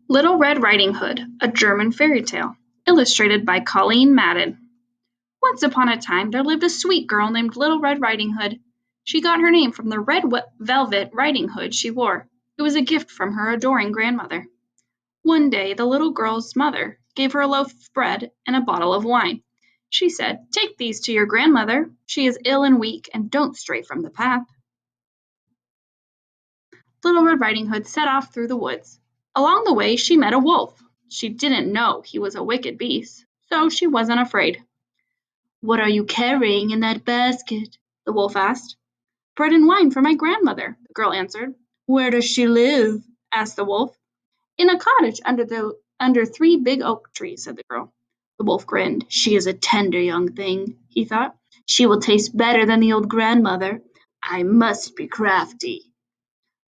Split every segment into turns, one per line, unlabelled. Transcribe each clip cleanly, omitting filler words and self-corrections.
Little Red Riding Hood, a German fairy tale, illustrated by Colleen Madden. Once upon a time there lived a sweet girl named Little Red Riding Hood. She got her name from the red velvet riding hood she wore. It was a gift from her adoring grandmother. One day the little girl's mother gave her a loaf of bread and a bottle of wine. She said, "Take these to your grandmother. She is ill and weak, and don't stray from the path." Little Red Riding Hood set off through the woods. Along the way she met a wolf. She didn't know he was a wicked beast, so she wasn't afraid. "What are you carrying in that basket?" the wolf asked. "Bread and wine for my grandmother," the girl answered. "Where does she live?" asked the wolf. "In a cottage under three big oak trees," said the girl. The wolf grinned. "She is a tender young thing," he thought. "She will taste better than the old grandmother. I must be crafty."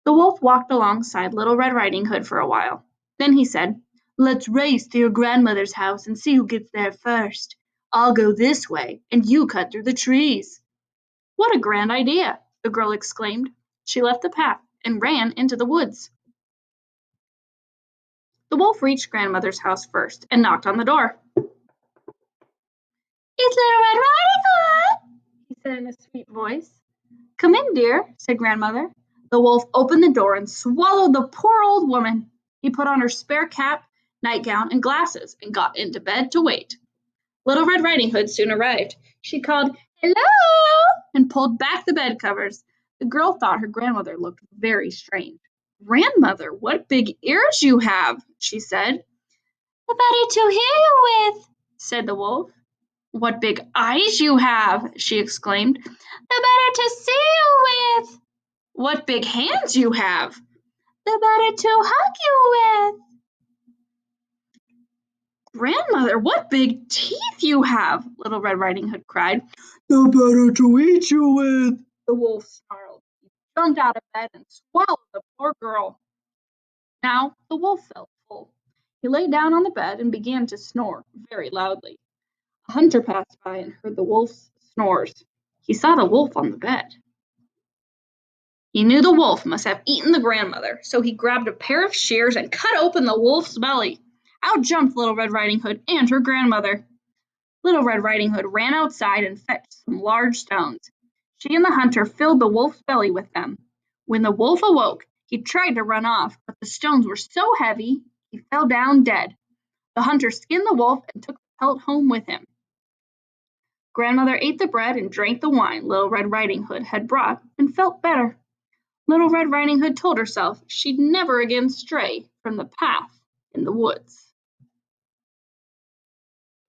The wolf walked alongside Little Red Riding Hood for a while. Then he said, "Let's race to your grandmother's house and see who gets there first. I'll go this way, and you cut through the trees." "What a grand idea!" the girl exclaimed. She left the path and ran into the woods. The wolf reached grandmother's house first and knocked on the door. "It's Little Red Riding Hood," he said in a sweet voice. "Come in, dear," said grandmother. The wolf opened the door and swallowed the poor old woman. He put on her spare cap, nightgown, and glasses and got into bed to wait. Little Red Riding Hood soon arrived. She called, "Hello," and pulled back the bed covers. The girl thought her grandmother looked very strange. "Grandmother, what big ears you have," she said. "The better to hear you with," said the wolf. "What big eyes you have," she exclaimed. "The better to see you with." "What big hands you have." "The better to hug you with." "Grandmother, what big teeth you have," Little Red Riding Hood cried. "The better to eat you with," the wolf snarled. He jumped out of bed and swallowed the poor girl. Now the wolf felt full. He lay down on the bed and began to snore very loudly. A hunter passed by and heard the wolf's snores. He saw the wolf on the bed. He knew the wolf must have eaten the grandmother, so he grabbed a pair of shears and cut open the wolf's belly. Out jumped Little Red Riding Hood and her grandmother. Little Red Riding Hood ran outside and fetched some large stones. She and the hunter filled the wolf's belly with them. When the wolf awoke, he tried to run off, but the stones were so heavy he fell down dead. The hunter skinned the wolf and took the pelt home with him. Grandmother ate the bread and drank the wine Little Red Riding Hood had brought and felt better. Little Red Riding Hood told herself she'd never again stray from the path in the woods.